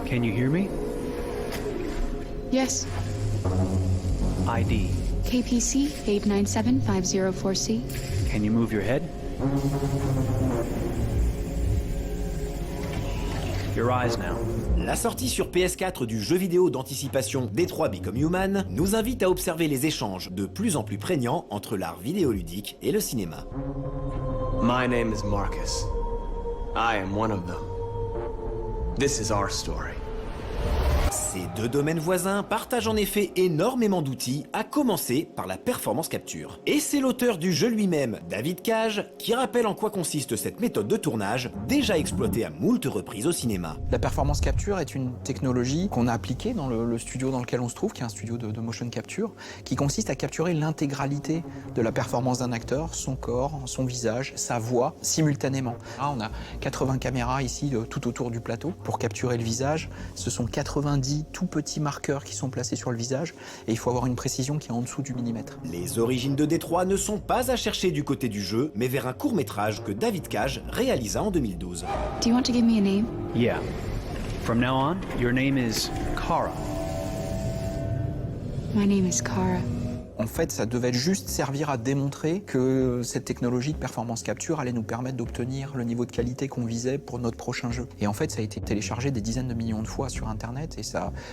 Can you hear me? Yes. ID. KPC 897504C. Can you move your head? Your eyes now. La sortie sur PS4 du jeu vidéo d'anticipation Detroit Become Human nous invite à observer les échanges de plus en plus prégnants entre l'art vidéoludique et le cinéma. My name is Marcus. I am one of them. This is our story. Ces deux domaines voisins partagent en effet énormément d'outils, à commencer par la performance capture. Et c'est l'auteur du jeu lui-même, David Cage, qui rappelle en quoi consiste cette méthode de tournage, déjà exploitée à moult reprises au cinéma. La performance capture est une technologie qu'on a appliquée dans le studio dans lequel on se trouve, qui est un studio de motion capture, qui consiste à capturer l'intégralité de la performance d'un acteur, son corps, son visage, sa voix, simultanément. Là, on a 80 caméras ici tout autour du plateau pour capturer le visage. Ce sont 90 tout petits marqueurs qui sont placés sur le visage et il faut avoir une précision qui est en dessous du millimètre. Les origines de Détroit ne sont pas à chercher du côté du jeu, mais vers un court-métrage que David Cage réalisa en 2012. Do you want to give me a name? Yeah. From now on, your name is Kara. My name is Kara. En fait, ça devait juste servir à démontrer que cette technologie de performance capture allait nous permettre d'obtenir le niveau de qualité qu'on visait pour notre prochain jeu. Et en fait, ça a été téléchargé des dizaines de millions de fois sur Internet et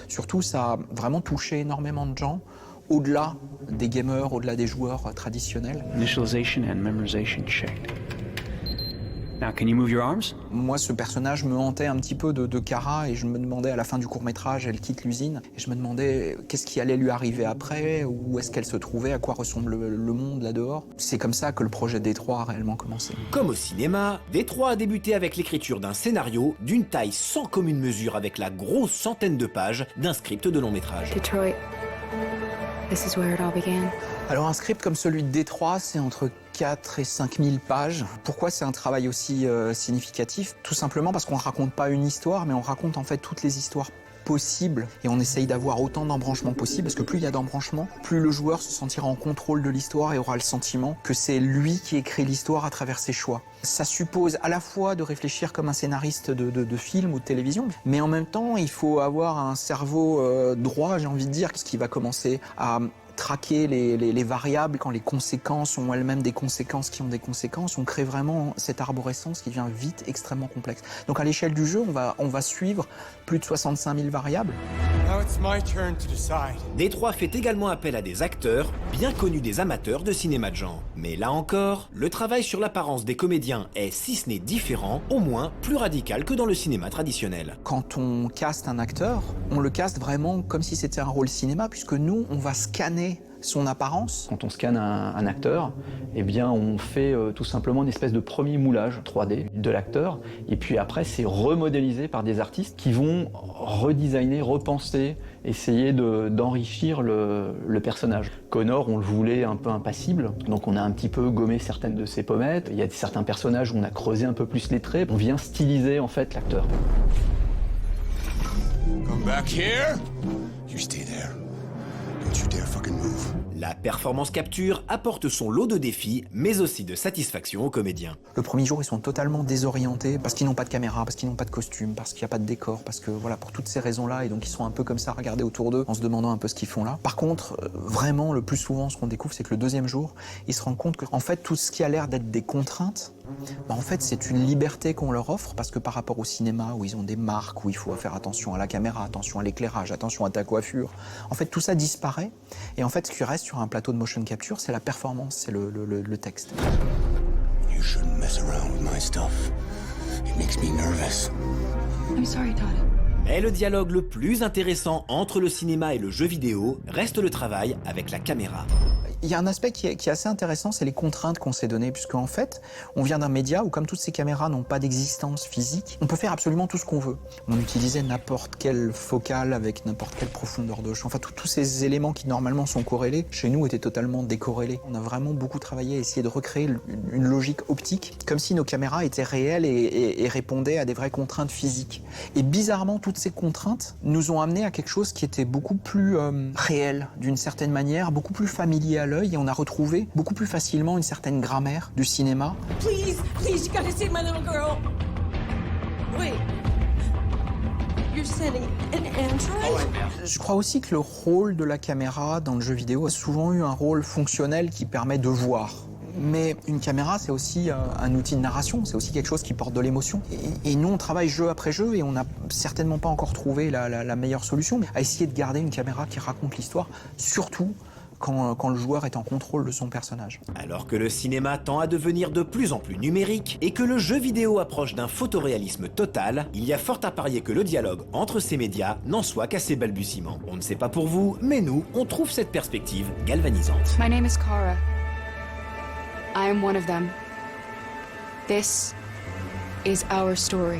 surtout, ça a vraiment touché énormément de gens, au-delà des gamers, au-delà des joueurs traditionnels. Initialization and memorization checked. Now, can you move your arms? Moi, ce personnage me hantait un petit peu de Kara et je me demandais à la fin du court-métrage, elle quitte l'usine et je me demandais qu'est-ce qui allait lui arriver après, où est-ce qu'elle se trouvait, à quoi ressemble le monde là-dehors. C'est comme ça que le projet Détroit a réellement commencé. Comme au cinéma, Détroit a débuté avec l'écriture d'un scénario d'une taille sans commune mesure avec la grosse centaine de pages d'un script de long métrage. Detroit. This is where it all began. Alors un script comme celui de Détroit, c'est entre 4 et 5 000 pages. Pourquoi c'est un travail aussi significatif? Tout simplement parce qu'on ne raconte pas une histoire, mais on raconte en fait toutes les histoires possibles et on essaye d'avoir autant d'embranchements possibles parce que plus il y a d'embranchements, plus le joueur se sentira en contrôle de l'histoire et aura le sentiment que c'est lui qui écrit l'histoire à travers ses choix. Ça suppose à la fois de réfléchir comme un scénariste de film ou de télévision, mais en même temps il faut avoir un cerveau droit, j'ai envie de dire, qui va commencer à traquer les variables quand les conséquences ont elles-mêmes des conséquences qui ont des conséquences. On crée vraiment cette arborescence qui devient vite extrêmement complexe. Donc à l'échelle du jeu, on va suivre plus de 65 000 variables. Now it's my turn to decide. Détroit fait également appel à des acteurs bien connus des amateurs de cinéma de genre. Mais là encore, le travail sur l'apparence des comédiens est, si ce n'est différent, au moins plus radical que dans le cinéma traditionnel. Quand on caste un acteur, on le caste vraiment comme si c'était un rôle cinéma, puisque nous, on va scanner son apparence. Quand on scanne un acteur, eh bien on fait tout simplement une espèce de premier moulage 3D de l'acteur, et puis après c'est remodélisé par des artistes qui vont redesigner, repenser, essayer d'enrichir le personnage. Connor, on le voulait un peu impassible, donc on a un petit peu gommé certaines de ses pommettes. Il y a certains personnages où on a creusé un peu plus les traits, on vient styliser en fait l'acteur. Come back here. You stay there. Don't you dare fucking move. La performance capture apporte son lot de défis, mais aussi de satisfaction aux comédiens. Le premier jour, ils sont totalement désorientés parce qu'ils n'ont pas de caméra, parce qu'ils n'ont pas de costume, parce qu'il n'y a pas de décor, parce que voilà, pour toutes ces raisons-là, et donc ils sont un peu comme ça à regarder autour d'eux en se demandant un peu ce qu'ils font là. Par contre, vraiment, le plus souvent, ce qu'on découvre, c'est que le deuxième jour, ils se rendent compte que en fait, tout ce qui a l'air d'être des contraintes, en fait, c'est une liberté qu'on leur offre parce que par rapport au cinéma où ils ont des marques, où il faut faire attention à la caméra, attention à l'éclairage, attention à ta coiffure, en fait, tout ça disparaît. Et en fait, ce qui reste sur un plateau de motion capture, c'est la performance, c'est le texte. You shouldn't mess around with my stuff. It makes me nervous. I'm sorry, Todd. Mais le dialogue le plus intéressant entre le cinéma et le jeu vidéo reste le travail avec la caméra. Il y a un aspect qui est assez intéressant, c'est les contraintes qu'on s'est données, puisque en fait, on vient d'un média où comme toutes ces caméras n'ont pas d'existence physique, on peut faire absolument tout ce qu'on veut. On utilisait n'importe quelle focale avec n'importe quelle profondeur de champ. Enfin, tous ces éléments qui normalement sont corrélés, chez nous étaient totalement décorrélés. On a vraiment beaucoup travaillé à essayer de recréer une logique optique, comme si nos caméras étaient réelles et répondaient à des vraies contraintes physiques. Et bizarrement, toutes ces contraintes nous ont amené à quelque chose qui était beaucoup plus réel, d'une certaine manière, beaucoup plus familier à l'œil, et on a retrouvé beaucoup plus facilement une certaine grammaire du cinéma. Please, you gotta see my little girl. Wait. You're setting an android? Je crois aussi que le rôle de la caméra dans le jeu vidéo a souvent eu un rôle fonctionnel qui permet de voir. Mais une caméra, c'est aussi un outil de narration, c'est aussi quelque chose qui porte de l'émotion. Et nous, on travaille jeu après jeu et on n'a certainement pas encore trouvé la meilleure solution à essayer de garder une caméra qui raconte l'histoire, surtout quand le joueur est en contrôle de son personnage. Alors que le cinéma tend à devenir de plus en plus numérique et que le jeu vidéo approche d'un photoréalisme total, il y a fort à parier que le dialogue entre ces médias n'en soit qu'à ses balbutiements. On ne sait pas pour vous, mais nous, on trouve cette perspective galvanisante. My name is Kara. I am one of them. This is our story.